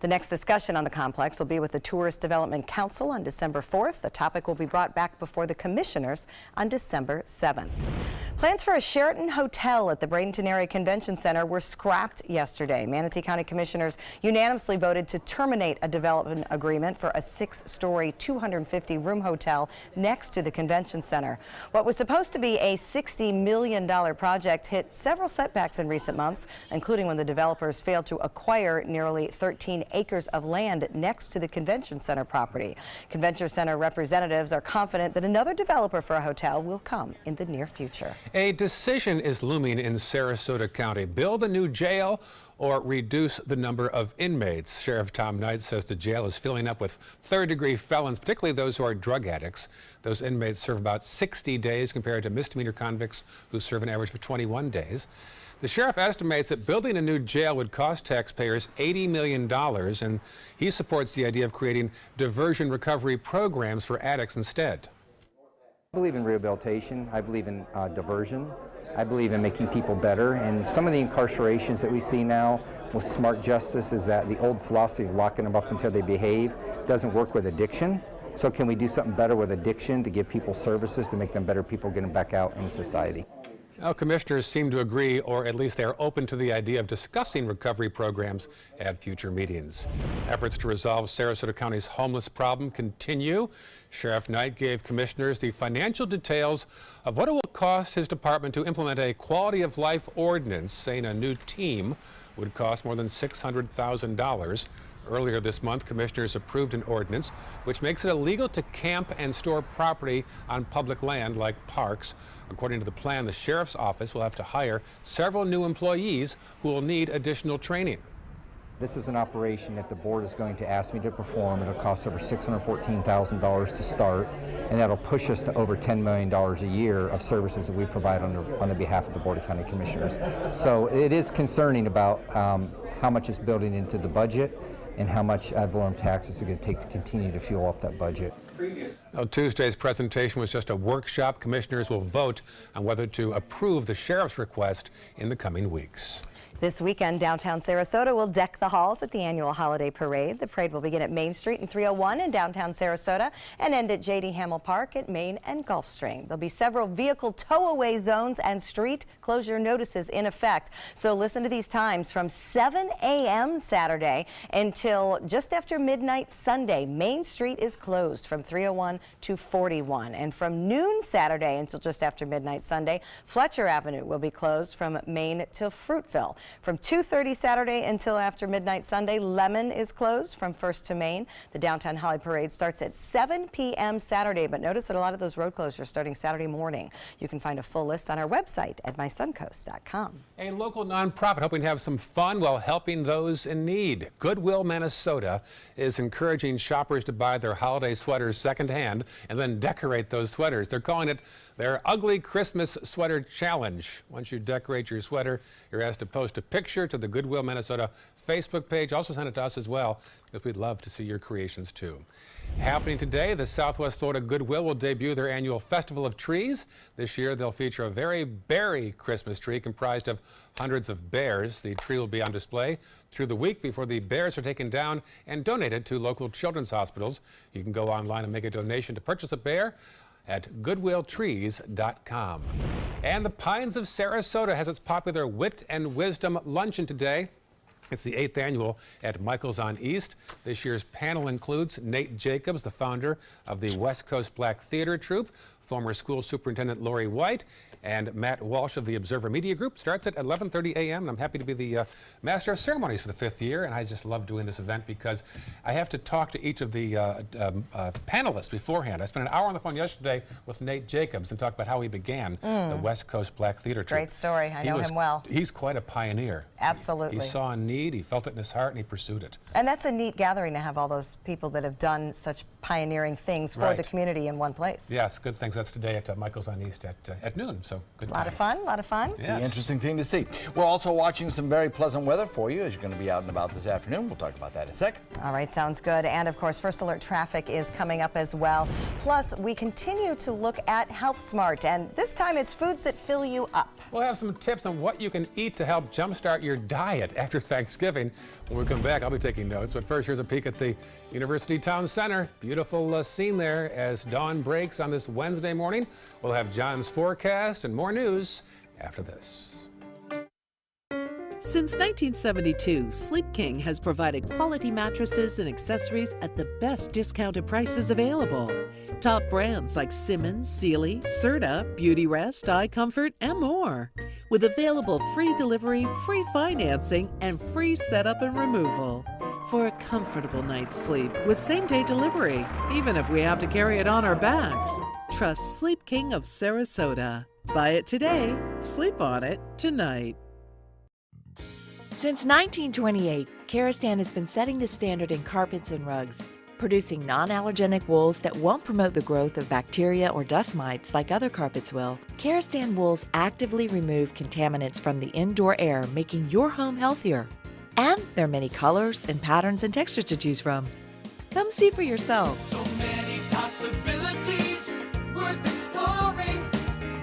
The next discussion on the complex will be with the Tourist Development Council on December 4th. The topic will be brought back before the commissioners on December 7th. Plans for a Sheraton hotel at the Bradenton Area Convention Center were scrapped yesterday. Manatee County commissioners unanimously voted to terminate a development agreement for a 6-story, 250-room hotel next to the convention center. What was supposed to be a $60 million project hit several setbacks in recent months, including when the developers failed to acquire nearly 13 acres of land next to the convention center property. Convention center representatives are confident that another developer for a hotel will come in the near future. A decision is looming in Sarasota County. Build a new jail or reduce the number of inmates. Sheriff Tom Knight says the jail is filling up with third-degree felons, particularly those who are drug addicts. Those inmates serve about 60 days compared to misdemeanor convicts who serve an average of 21 days. The sheriff estimates that building a new jail would cost taxpayers $80 million, and he supports the idea of creating diversion recovery programs for addicts instead. I believe in rehabilitation. I believe in diversion. I believe in making people better. And some of the incarcerations that we see now with smart justice is that the old philosophy of locking them up until they behave doesn't work with addiction. So can we do something better with addiction to give people services to make them better people getting back out in society? Well, commissioners seem to agree, or at least they are open to the idea of discussing recovery programs at future meetings. Efforts to resolve Sarasota County's homeless problem continue. Sheriff Knight gave commissioners the financial details of what it will cost his department to implement a quality of life ordinance, saying a new team would cost more than $600,000. Earlier this month, commissioners approved an ordinance which makes it illegal to camp and store property on public land like parks. According to the plan, the sheriff's office will have to hire several new employees who will need additional training. This is an operation that the board is going to ask me to perform. It'll cost over $614,000 to start, and that'll push us to over $10 million a year of services that we provide on the behalf of the Board of County Commissioners. So it is concerning about how much is building into the budget and how much ad valorem taxes are going to take to continue to fuel up that budget. Well, Tuesday's presentation was just a workshop. Commissioners will vote on whether to approve the sheriff's request in the coming weeks. This weekend, downtown Sarasota will deck the halls at the annual holiday parade. The parade will begin at Main Street and 301 in downtown Sarasota and end at J.D. Hamill Park at Main and Gulfstream. There'll be several vehicle tow-away zones and street closure notices in effect. So listen to these times: from 7 a.m. Saturday until just after midnight Sunday, Main Street is closed from 301 to 41. And from noon Saturday until just after midnight Sunday, Fletcher Avenue will be closed from Main to Fruitville. From 2:30 Saturday until after midnight Sunday, Lemon is closed from 1st to Main. The Downtown Holly Parade starts at 7 p.m. Saturday, but notice that a lot of those road closures are starting Saturday morning. You can find a full list on our website at mysuncoast.com. A local nonprofit hoping to have some fun while helping those in need. Goodwill, Minnesota is encouraging shoppers to buy their holiday sweaters secondhand and then decorate those sweaters. They're calling it their Ugly Christmas Sweater Challenge. Once you decorate your sweater, you're asked to post a picture to the Goodwill Minnesota Facebook page. Also send it to us as well, because we'd love to see your creations too. Happening today, the Southwest Florida Goodwill will debut their annual Festival of Trees. This year, they'll feature a very berry Christmas tree comprised of hundreds of bears. The tree will be on display through the week before the bears are taken down and donated to local children's hospitals. You can go online and make a donation to purchase a bear at goodwilltrees.com. And the Pines of Sarasota has its popular Wit and Wisdom Luncheon today. It's the 8th annual at Michael's on East. This year's panel includes Nate Jacobs, the founder of the West Coast Black Theater Troupe, former school superintendent Lori White, and Matt Walsh of the Observer Media Group. Starts at 11:30 a.m. and I'm happy to be the Master of Ceremonies for the 5th year, and I just love doing this event because I have to talk to each of the panelists beforehand. I spent an hour on the phone yesterday with Nate Jacobs and talked about how he began the West Coast Black Theater Troupe. Great story. I know him well. He's quite a pioneer. Absolutely. He saw a need, he felt it in his heart, and he pursued it. And that's a neat gathering to have all those people that have done such pioneering things for the community in one place. Yes, good things. That's today at Michael's on East at noon, so good time. A lot of fun, a lot of fun. Yes. The interesting thing to see. We're also watching some very pleasant weather for you as you're going to be out and about this afternoon. We'll talk about that in a sec. All right, sounds good. And of course, First Alert traffic is coming up as well. Plus, we continue to look at Health Smart, and this time it's foods that fill you up. We'll have some tips on what you can eat to help jumpstart your diet after Thanksgiving. When we come back, I'll be taking notes. But first, here's a peek at the University Town Center. Beautiful scene there as dawn breaks on this Wednesday morning. We'll have John's forecast and more news after this. Since 1972, Sleep King has provided quality mattresses and accessories at the best discounted prices available. Top brands like Simmons, Sealy, Serta, Beautyrest, iComfort, and more. With available free delivery, free financing, and free setup and removal. For a comfortable night's sleep with same-day delivery, even if we have to carry it on our backs. Trust Sleep King of Sarasota. Buy it today, sleep on it tonight. Since 1928, Karastan has been setting the standard in carpets and rugs, producing non-allergenic wools that won't promote the growth of bacteria or dust mites like other carpets will. Karastan wools actively remove contaminants from the indoor air, making your home healthier. And there are many colors and patterns and textures to choose from. Come see for yourself. So many possibilities worth exploring.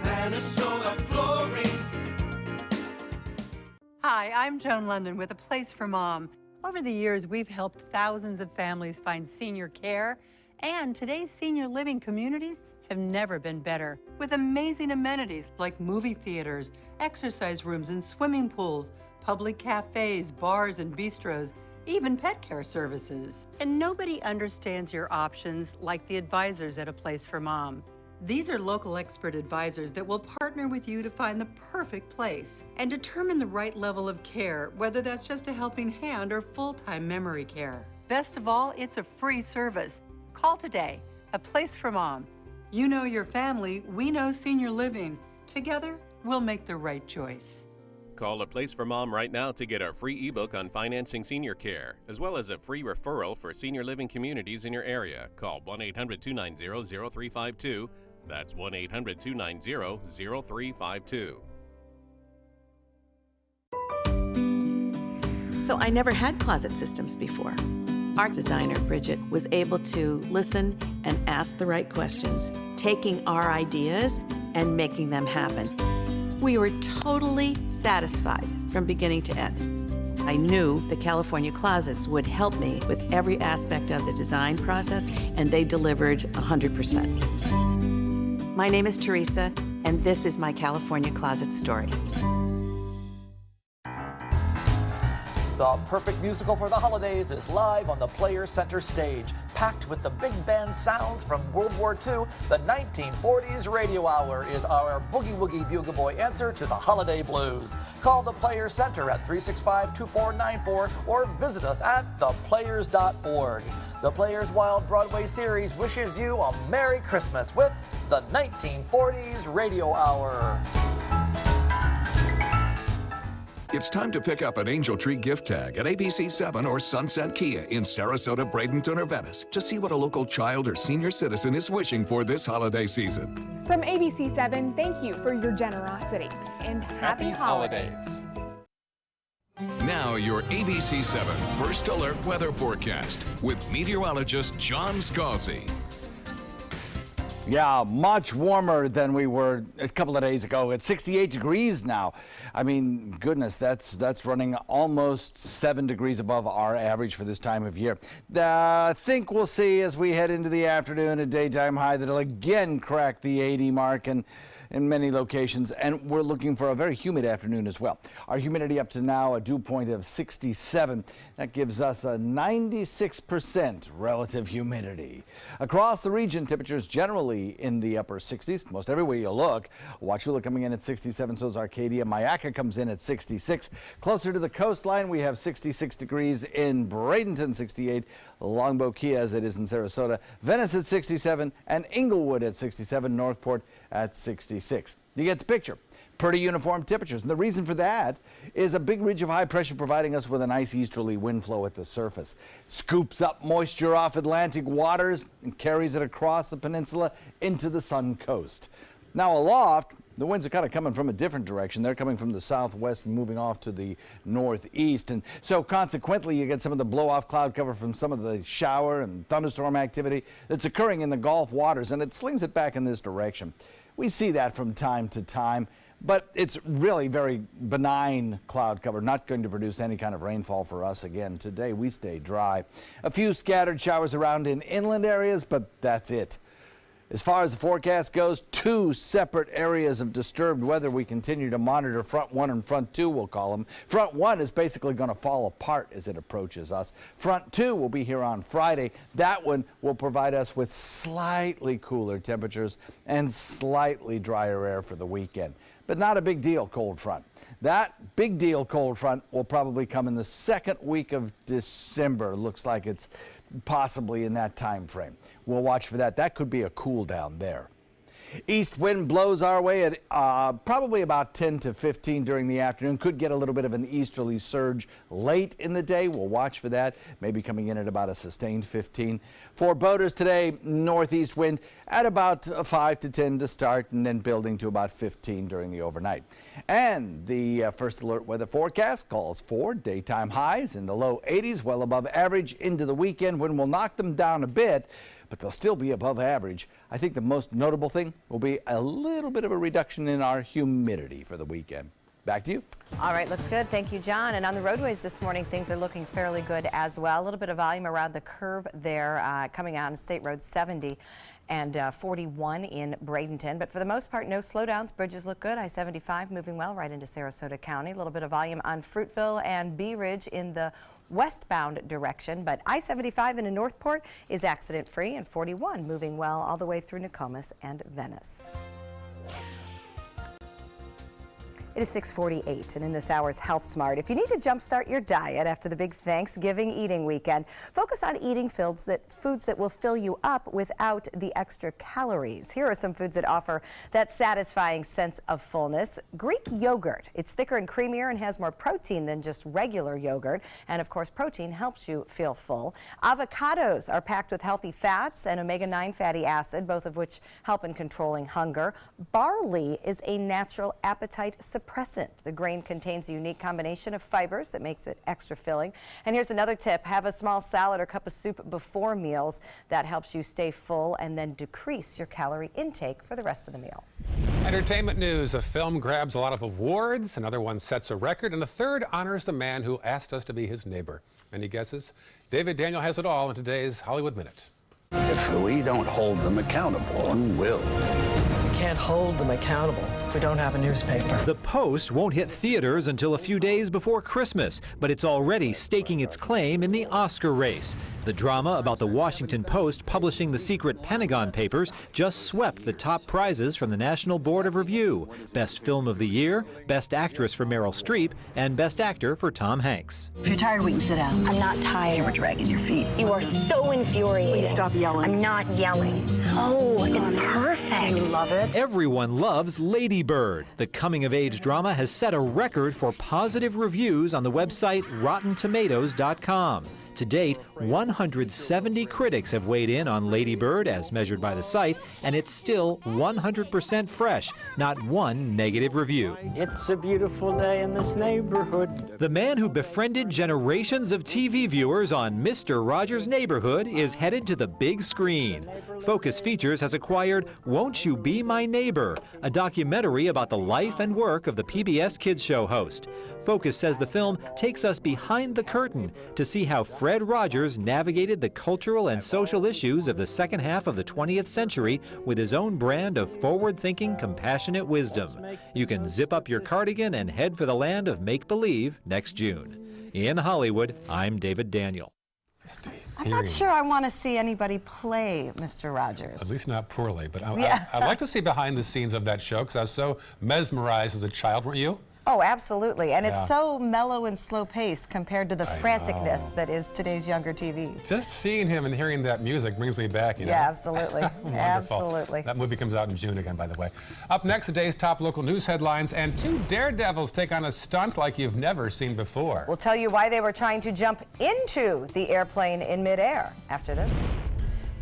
Minnesota Flooring. Hi, I'm Joan London with A Place for Mom. Over the years, we've helped thousands of families find senior care, and today's senior living communities have never been better, with amazing amenities like movie theaters, exercise rooms and swimming pools, public cafes, bars and bistros, even pet care services. And nobody understands your options like the advisors at A Place for Mom. These are local expert advisors that will partner with you to find the perfect place and determine the right level of care, whether that's just a helping hand or full-time memory care. Best of all, it's a free service. Call today. A Place for Mom. You know your family, we know senior living. Together, we'll make the right choice. Call A Place for Mom right now to get our free ebook on financing senior care, as well as a free referral for senior living communities in your area. Call 1-800-290-0352. That's 1-800-290-0352. So I never had closet systems before. Our designer, Bridget, was able to listen and ask the right questions, taking our ideas and making them happen. We were totally satisfied from beginning to end. I knew the California Closets would help me with every aspect of the design process, and they delivered 100%. My name is Teresa, and this is my California Closet story. The perfect musical for the holidays is live on the Players Center stage. Packed with the big band sounds from World War II, the 1940s Radio Hour is our boogie-woogie bugle boy answer to the holiday blues. Call the Players Center at 365-2494 or visit us at theplayers.org. The Players Wild Broadway series wishes you a Merry Christmas with the 1940s Radio Hour. It's time to pick up an Angel Tree gift tag at ABC 7 or Sunset Kia in Sarasota, Bradenton, or Venice to see what a local child or senior citizen is wishing for this holiday season. From ABC 7, thank you for your generosity and happy holidays. Now your ABC 7 First Alert Weather Forecast with meteorologist John Scalzi. Yeah, much warmer than we were a couple of days ago. It's 68 degrees now. I mean, goodness, that's running almost 7 degrees above our average for this time of year. I think we'll see as we head into the afternoon a daytime high that'll again crack the 80 mark and in many locations, and we're looking for a very humid afternoon as well. Our humidity up to now, a dew point of 67. That gives us a 96% relative humidity. Across the region, temperatures generally in the upper 60s. Most everywhere you look. Wauchula coming in at 67, so is Arcadia. Myakka comes in at 66. Closer to the coastline, we have 66 degrees in Bradenton, 68. Longboat Key as it is in Sarasota. Venice at 67 and Inglewood at 67. Northport at 66. You get the picture. Pretty uniform temperatures. And the reason for that is a big ridge of high pressure providing us with a nice easterly wind flow at the surface. Scoops up moisture off Atlantic waters and carries it across the peninsula into the Sun Coast. Now aloft, the winds are kind of coming from a different direction. They're coming from the southwest, moving off to the northeast. And so consequently, you get some of the blow-off cloud cover from some of the shower and thunderstorm activity that's occurring in the Gulf waters, and it slings it back in this direction. We see that from time to time, but it's really very benign cloud cover, not going to produce any kind of rainfall for us again today. We stay dry. A few scattered showers around in inland areas, but that's it. As far as the forecast goes, 2 separate areas of disturbed weather we continue to monitor. Front 1 and Front 2, we'll call them. Front 1 is basically going to fall apart as it approaches us. Front 2 will be here on Friday. That one will provide us with slightly cooler temperatures and slightly drier air for the weekend. But not a big deal cold front. That big deal cold front will probably come in the second week of December. Looks like it's possibly in that time frame. We'll watch for that. That could be a cool down there. East wind blows our way at probably about 10 to 15 during the afternoon. Could get a little bit of an easterly surge late in the day. We'll watch for that. Maybe coming in at about a sustained 15. For boaters today, northeast wind at about 5 to 10 to start and then building to about 15 during the overnight. And the First Alert weather forecast calls for daytime highs in the low 80s, well above average into the weekend when we'll knock them down a bit, but they'll still be above average. I think the most notable thing will be a little bit of a reduction in our humidity for the weekend. Back to you. All right, looks good. Thank you, John. And on the roadways this morning, things are looking fairly good as well. A little bit of volume around the curve there coming out on State Road 70 and 41 in Bradenton. But for the most part, no slowdowns. Bridges look good. I-75 moving well right into Sarasota County. A little bit of volume on Fruitville and Bee Ridge in the westbound direction, but I-75 into Northport is accident-free, and 41 moving well all the way through Nokomis and Venice. It is 6:48, and in this hour's Health Smart, if you need to jumpstart your diet after the big Thanksgiving eating weekend, focus on eating foods that will fill you up without the extra calories. Here are some foods that offer that satisfying sense of fullness. Greek yogurt. It's thicker and creamier and has more protein than just regular yogurt. And of course, protein helps you feel full. Avocados are packed with healthy fats and omega-9 fatty acid, both of which help in controlling hunger. Barley is a natural appetite suppressant. The grain contains a unique combination of fibers that makes it extra filling. And here's another tip. Have a small salad or cup of soup before meals. That helps you stay full and then decrease your calorie intake for the rest of the meal. Entertainment news. A film grabs a lot of awards, another one sets a record, and a third honors the man who asked us to be his neighbor. Any guesses? David Daniel has it all in today's Hollywood Minute. If we don't hold them accountable, who will? can't hold them accountable if we don't have a newspaper. The Post won't hit theaters until a few days before Christmas, but it's already staking its claim in the Oscar race. The drama about the Washington Post publishing the secret Pentagon Papers just swept the top prizes from the National Board of Review: Best Film of the Year, Best Actress for Meryl Streep, and Best Actor for Tom Hanks. If you're tired, we can sit down. I'm not tired. You were dragging your feet. You are so infuriating. Please stop yelling. I'm not yelling. Oh, it's perfect. Do you love it? Everyone loves Lady Bird. The coming-of-age drama has set a record for positive reviews on the website RottenTomatoes.com. To date, 170 critics have weighed in on Lady Bird as measured by the site, and it's still 100% fresh, not one negative review. It's a beautiful day in this neighborhood. The man who befriended generations of TV viewers on Mr. Rogers' Neighborhood is headed to the big screen. Focus Features has acquired Won't You Be My Neighbor, a documentary about the life and work of the PBS Kids Show host. Focus says the film takes us behind the curtain to see how Fred Rogers navigated the cultural and social issues of the second half of the 20th century with his own brand of forward-thinking, compassionate wisdom. You can zip up your cardigan and head for the land of make-believe next June. In Hollywood, I'm David Daniel. I'm not sure I want to see anybody play Mr. Rogers. At least not poorly, but I'd like to see behind the scenes of that show because I was so mesmerized as a child, weren't you? Oh, absolutely. And it's so mellow and slow paced compared to the franticness that is today's younger TV. Just seeing him and hearing that music brings me back, you know? Yeah, absolutely. Absolutely. That movie comes out in June again, by the way. Up next, today's top local news headlines, and two daredevils take on a stunt like you've never seen before. We'll tell you why they were trying to jump into the airplane in midair after this.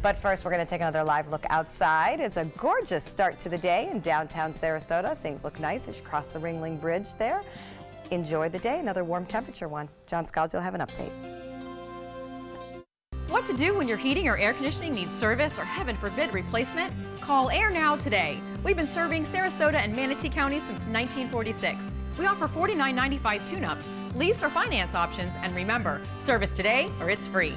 But first, we're going to take another live look outside. It's a gorgeous start to the day in downtown Sarasota. Things look nice as you cross the Ringling Bridge there. Enjoy the day. Another warm temperature one. John Scalzi will have an update. What to do when your heating or air conditioning needs service or, heaven forbid, replacement? Call Air Now today. We've been serving Sarasota and Manatee County since 1946. We offer $49.95 tune-ups, lease or finance options, and remember, service today or it's free.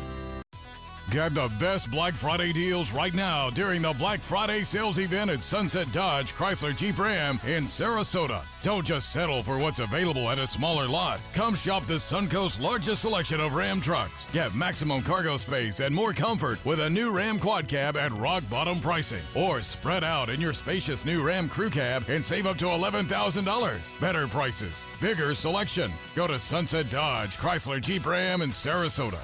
Get the best Black Friday deals right now during the Black Friday sales event at Sunset Dodge Chrysler Jeep Ram in Sarasota. Don't just settle for what's available at a smaller lot. Come shop the Suncoast's largest selection of Ram trucks. Get maximum cargo space and more comfort with a new Ram Quad Cab at rock bottom pricing. Or spread out in your spacious new Ram Crew Cab and save up to $11,000. Better prices, bigger selection. Go to Sunset Dodge Chrysler Jeep Ram in Sarasota.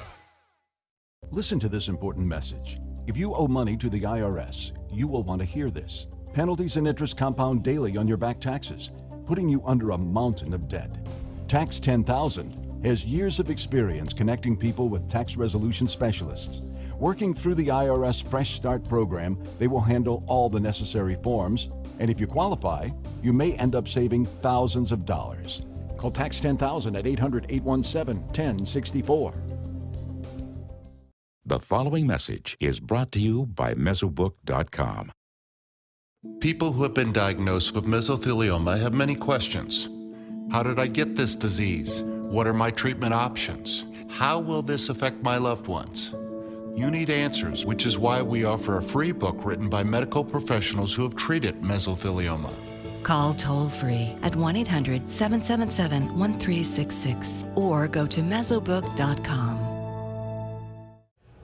Listen to this important message. If you owe money to the IRS, you will want to hear this. Penalties and interest compound daily on your back taxes, putting you under a mountain of debt. Tax 10,000 has years of experience connecting people with tax resolution specialists. Working through the IRS Fresh Start program, they will handle all the necessary forms, and if you qualify, you may end up saving thousands of dollars. Call Tax 10,000 at 800-817-1064. The following message is brought to you by Mesobook.com. People who have been diagnosed with mesothelioma have many questions. How did I get this disease? What are my treatment options? How will this affect my loved ones? You need answers, which is why we offer a free book written by medical professionals who have treated mesothelioma. Call toll-free at 1-800-777-1366 or go to Mesobook.com.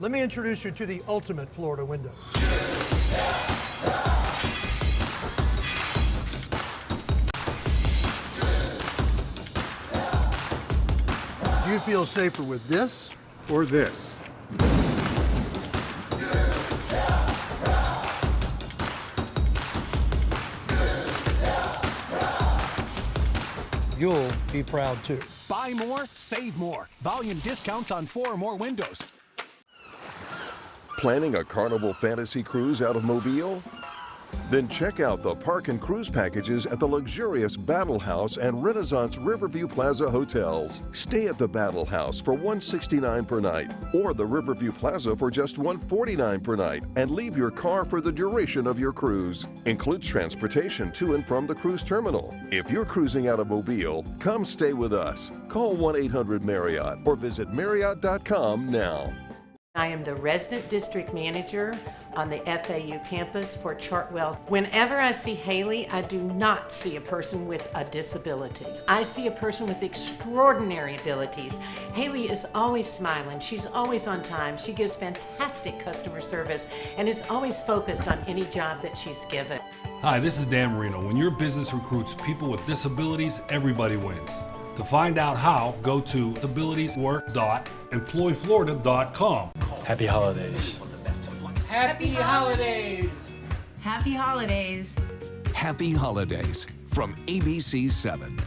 Let me introduce you to the ultimate Florida window. Do you feel safer with this or this? You'll be proud too. Buy more, save more. Volume discounts on 4 or more windows. Planning a Carnival Fantasy Cruise out of Mobile? Then check out the park and cruise packages at the luxurious Battle House and Renaissance Riverview Plaza hotels. Stay at the Battle House for $169 per night or the Riverview Plaza for just $149 per night and leave your car for the duration of your cruise. Includes transportation to and from the cruise terminal. If you're cruising out of Mobile, come stay with us. Call 1-800-MARRIOTT or visit Marriott.com now. I am the resident district manager on the FAU campus for Chartwell. Whenever I see Haley, I do not see a person with a disability. I see a person with extraordinary abilities. Haley is always smiling. She's always on time. She gives fantastic customer service and is always focused on any job that she's given. Hi, this is Dan Marino. When your business recruits people with disabilities, everybody wins. To find out how, go to disabilitieswork.employflorida.com. Happy holidays. Happy holidays. Happy holidays. Happy holidays from ABC 7.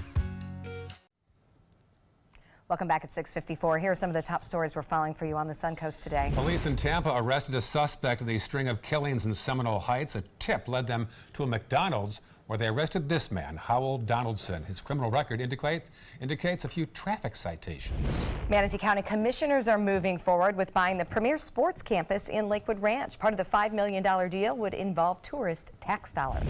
Welcome back at 6:54. Here are some of the top stories we're following for you on the Suncoast today. Police in Tampa arrested a suspect in the string of killings in Seminole Heights. A tip led them to a McDonald's where they arrested this man, Howell Donaldson. His criminal record indicates a few traffic citations. Manatee County commissioners are moving forward with buying the premier sports campus in Lakewood Ranch. Part of the $5 million deal would involve tourist tax dollars.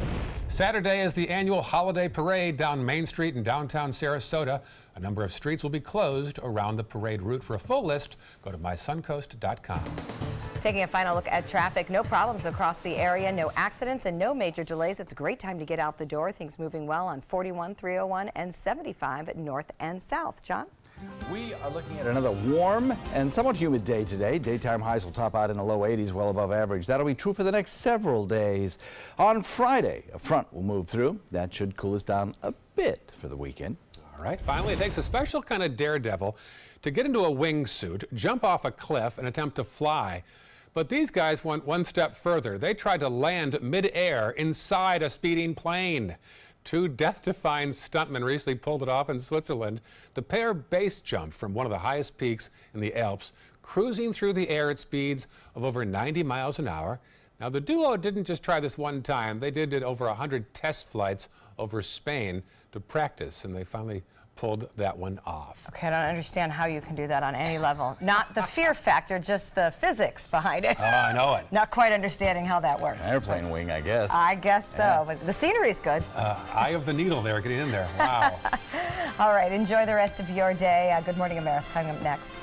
Saturday is the annual holiday parade down Main Street in downtown Sarasota. A number of streets will be closed around the parade route. For a full list, go to mysuncoast.com. Taking a final look at traffic, no problems across the area, no accidents and no major delays. It's a great time to get out the door. Things moving well on 41, 301 and 75 north and south. John? We are looking at another warm and somewhat humid day today. Daytime highs will top out in the low 80s, well above average. That'll be true for the next several days. On Friday, a front will move through. That should cool us down a bit for the weekend. All right, finally, it takes a special kind of daredevil to get into a wingsuit, jump off a cliff, and attempt to fly. But these guys went one step further. They tried to land midair inside a speeding plane. Two death-defying stuntmen recently pulled it off in Switzerland. The pair base jumped from one of the highest peaks in the Alps, cruising through the air at speeds of over 90 miles an hour. Now, the duo didn't just try this one time. They did it over 100 test flights over Spain to practice, and they finally pulled that one off. Okay, I don't understand how you can do that on any level. Not the fear factor, just the physics behind it. Oh, I know it. Not quite understanding how that works. An airplane wing, I guess. I guess so, Yeah. but the scenery's good. Eye of the needle there, getting in there. Wow. All right, enjoy the rest of your day. Good Morning America coming up next.